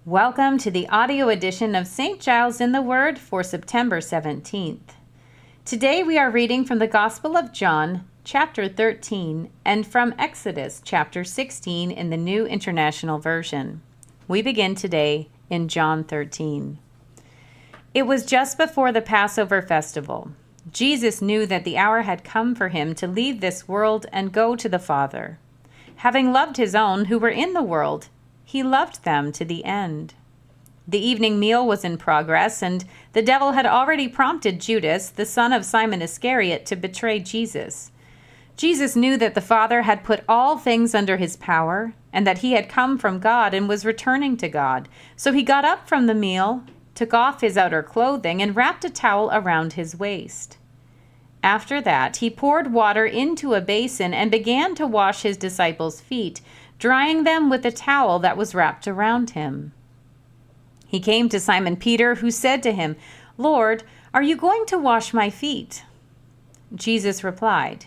Welcome to the audio edition of St. Giles in the Word for September 17th. Today we are reading from the Gospel of John, chapter 13, and from Exodus, chapter 16 in the New International Version. We begin today in John 13. It was just before the Passover festival. Jesus knew that the hour had come for him to leave this world and go to the Father. Having loved his own who were in the world, he loved them to the end. The evening meal was in progress, and the devil had already prompted Judas, the son of Simon Iscariot, to betray Jesus. Jesus knew that the Father had put all things under his power, and that he had come from God and was returning to God. So he got up from the meal, took off his outer clothing, and wrapped a towel around his waist. After that, he poured water into a basin and began to wash his disciples' feet, drying them with a towel that was wrapped around him. He came to Simon Peter, who said to him, "Lord, are you going to wash my feet?" Jesus replied,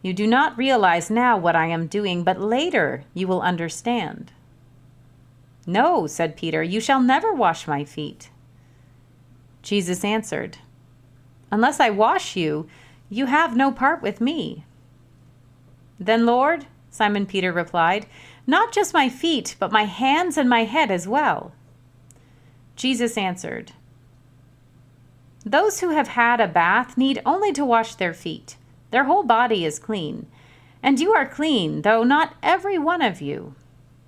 "You do not realize now what I am doing, but later you will understand." "No," said Peter, "you shall never wash my feet." Jesus answered, "Unless I wash you, you have no part with me." "Then, Lord," Simon Peter replied, "not just my feet, but my hands and my head as well." Jesus answered, "Those who have had a bath need only to wash their feet. Their whole body is clean. And you are clean, though not every one of you."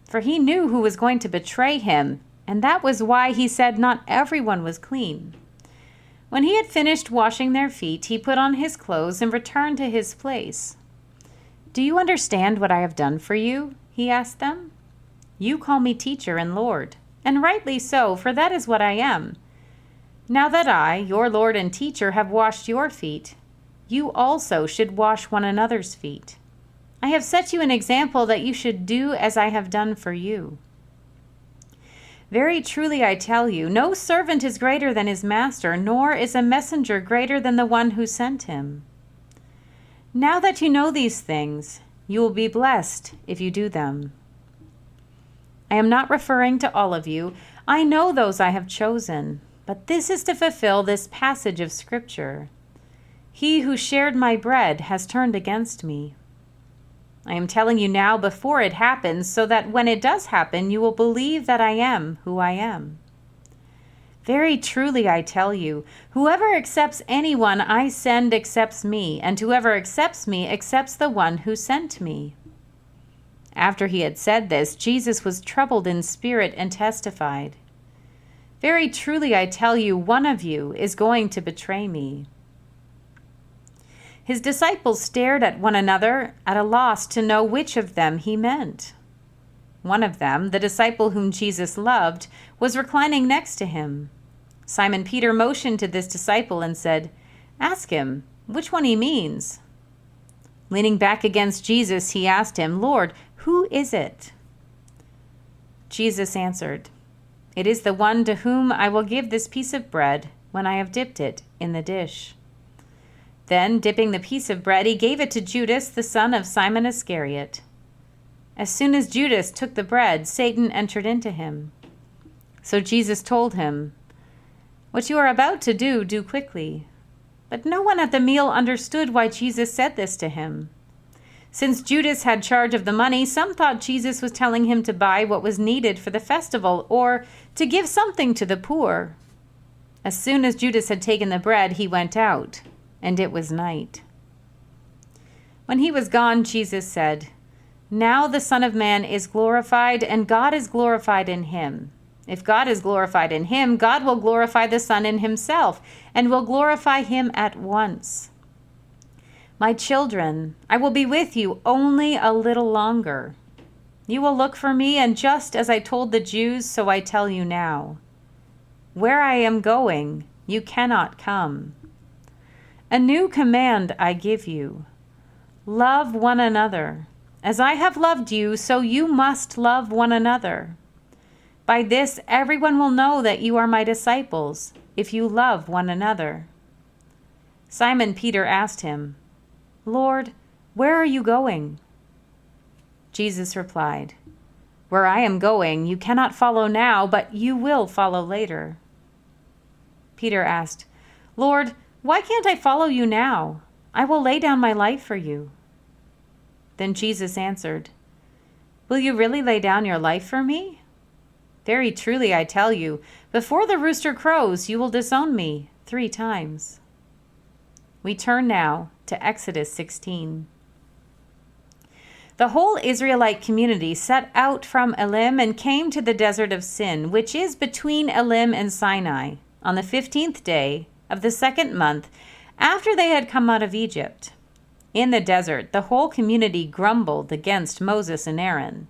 For he knew who was going to betray him, and that was why he said not everyone was clean. When he had finished washing their feet, he put on his clothes and returned to his place. "Do you understand what I have done for you?" he asked them. "You call me teacher and Lord, and rightly so, for that is what I am. Now that I, your Lord and teacher, have washed your feet, you also should wash one another's feet. I have set you an example that you should do as I have done for you. Very truly I tell you, no servant is greater than his master, nor is a messenger greater than the one who sent him. Now that you know these things, you will be blessed if you do them. I am not referring to all of you. I know those I have chosen, but this is to fulfill this passage of Scripture. He who shared my bread has turned against me. I am telling you now before it happens, so that when it does happen, you will believe that I am who I am. Very truly I tell you, whoever accepts anyone I send accepts me, and whoever accepts me accepts the one who sent me." After he had said this, Jesus was troubled in spirit and testified, "Very truly I tell you, one of you is going to betray me." His disciples stared at one another, at a loss to know which of them he meant. One of them, the disciple whom Jesus loved, was reclining next to him. Simon Peter motioned to this disciple and said, "Ask him which one he means." Leaning back against Jesus, he asked him, "Lord, who is it?" Jesus answered, "It is the one to whom I will give this piece of bread when I have dipped it in the dish." Then, dipping the piece of bread, he gave it to Judas, the son of Simon Iscariot. As soon as Judas took the bread, Satan entered into him. So Jesus told him, "What you are about to do, do quickly." But no one at the meal understood why Jesus said this to him. Since Judas had charge of the money, some thought Jesus was telling him to buy what was needed for the festival or to give something to the poor. As soon as Judas had taken the bread, he went out, and it was night. When he was gone, Jesus said, "Now the Son of Man is glorified, and God is glorified in him. If God is glorified in him, God will glorify the Son in himself, and will glorify him at once. My children, I will be with you only a little longer. You will look for me, and just as I told the Jews, so I tell you now. Where I am going, you cannot come. A new command I give you. Love one another. As I have loved you, so you must love one another. By this, everyone will know that you are my disciples, if you love one another." Simon Peter asked him, "Lord, where are you going?" Jesus replied, Where I am going, you cannot follow now, but you will follow later." Peter asked, "Lord, why can't I follow you now? I will lay down my life for you." Then Jesus answered, "Will you really lay down your life for me? Very truly I tell you, before the rooster crows, you will disown me 3 times." We turn now to Exodus 16. The whole Israelite community set out from Elim and came to the desert of Sin, which is between Elim and Sinai, on the 15th day of the 2nd month after they had come out of Egypt. In the desert, the whole community grumbled against Moses and Aaron.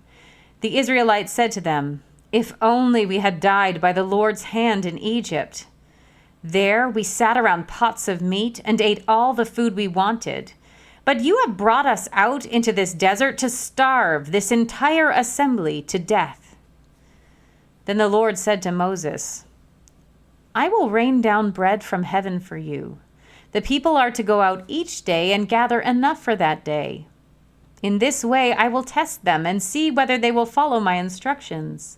The Israelites said to them, "If only we had died by the Lord's hand in Egypt. There we sat around pots of meat and ate all the food we wanted. But you have brought us out into this desert to starve this entire assembly to death." Then the Lord said to Moses, "I will rain down bread from heaven for you. The people are to go out each day and gather enough for that day. In this way I will test them and see whether they will follow my instructions.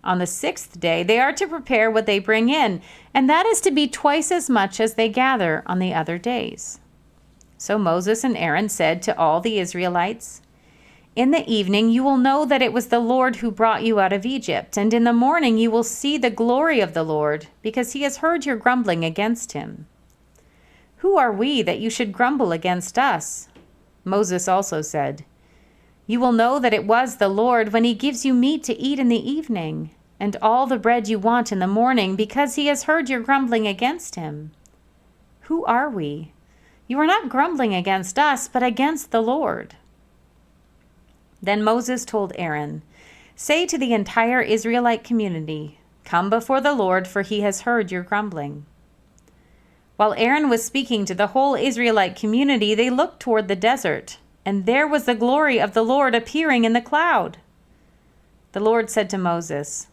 On the 6th day they are to prepare what they bring in, and that is to be twice as much as they gather on the other days." So Moses and Aaron said to all the Israelites, "In the evening you will know that it was the Lord who brought you out of Egypt, and in the morning you will see the glory of the Lord, because he has heard your grumbling against him. Who are we that you should grumble against us?" Moses also said, "You will know that it was the Lord when he gives you meat to eat in the evening, and all the bread you want in the morning, because he has heard your grumbling against him. Who are we? You are not grumbling against us, but against the Lord." Then Moses told Aaron, "Say to the entire Israelite community, 'Come before the Lord, for he has heard your grumbling.'" While Aaron was speaking to the whole Israelite community, they looked toward the desert, and there was the glory of the Lord appearing in the cloud. The Lord said to Moses,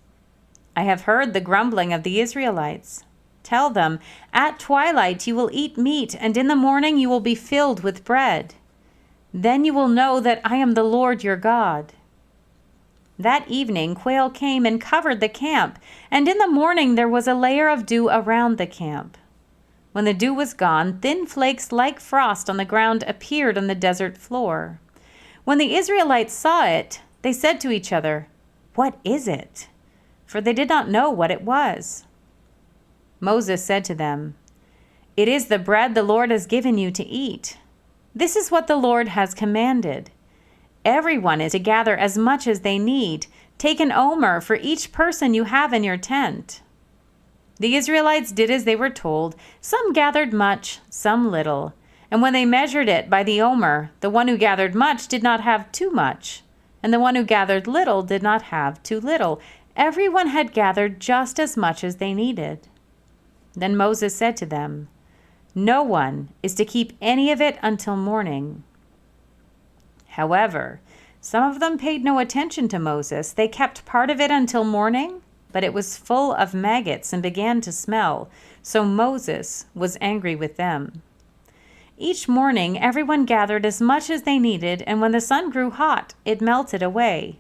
"I have heard the grumbling of the Israelites. Tell them, at twilight you will eat meat, and in the morning you will be filled with bread. Then you will know that I am the Lord your God." That evening quail came and covered the camp, and in the morning there was a layer of dew around the camp. When the dew was gone, thin flakes like frost on the ground appeared on the desert floor. When the Israelites saw it, they said to each other, "What is it?" For they did not know what it was. Moses said to them, "It is the bread the Lord has given you to eat. This is what the Lord has commanded. Everyone is to gather as much as they need. Take an omer for each person you have in your tent." The Israelites did as they were told. Some gathered much, some little. And when they measured it by the omer, the one who gathered much did not have too much, and the one who gathered little did not have too little. Everyone had gathered just as much as they needed. Then Moses said to them, "No one is to keep any of it until morning." However, some of them paid no attention to Moses. They kept part of it until morning, but it was full of maggots and began to smell, so Moses was angry with them. Each morning everyone gathered as much as they needed, and when the sun grew hot, it melted away.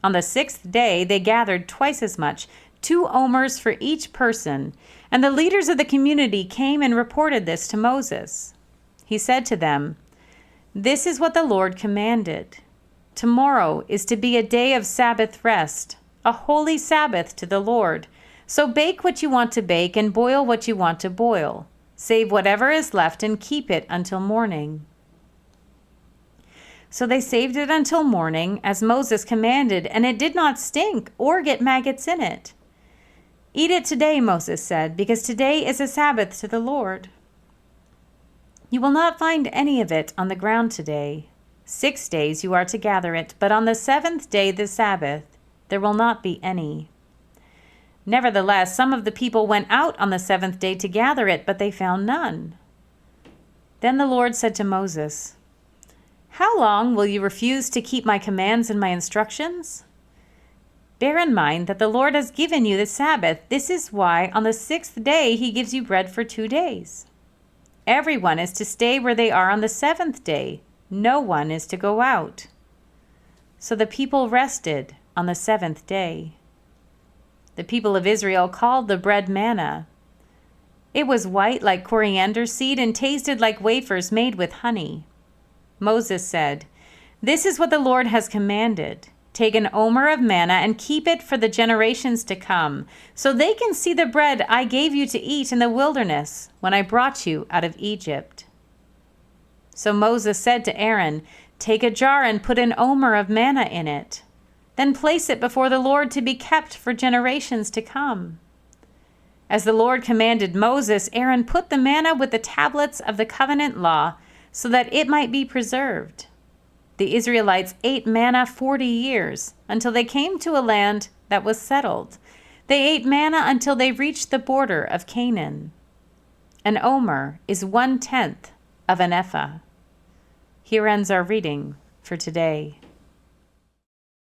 On the 6th day they gathered twice as much, 2 omers for each person, and the leaders of the community came and reported this to Moses. He said to them, "This is what the Lord commanded. Tomorrow is to be a day of Sabbath rest, a holy Sabbath to the Lord. So bake what you want to bake and boil what you want to boil. Save whatever is left and keep it until morning." So they saved it until morning, as Moses commanded, and it did not stink or get maggots in it. "Eat it today," Moses said, "because today is a Sabbath to the Lord. You will not find any of it on the ground today. 6 days you are to gather it, but on the 7th day, the Sabbath, there will not be any." Nevertheless, some of the people went out on the 7th day to gather it, but they found none. Then the Lord said to Moses, "How long will you refuse to keep my commands and my instructions? Bear in mind that the Lord has given you the Sabbath. This is why on the 6th day he gives you bread for 2 days. Everyone is to stay where they are on the 7th day. No one is to go out." So the people rested on the seventh day. The people of Israel called the bread manna. It was white like coriander seed and tasted like wafers made with honey. Moses said, "This is what the Lord has commanded. Take an omer of manna and keep it for the generations to come, so they can see the bread I gave you to eat in the wilderness when I brought you out of Egypt." So Moses said to Aaron, "Take a jar and put an omer of manna in it. Then place it before the Lord to be kept for generations to come." As the Lord commanded Moses, Aaron put the manna with the tablets of the covenant law so that it might be preserved. The Israelites ate manna 40 years until they came to a land that was settled. They ate manna until they reached the border of Canaan. An omer is 1/10 of an ephah. Here ends our reading for today.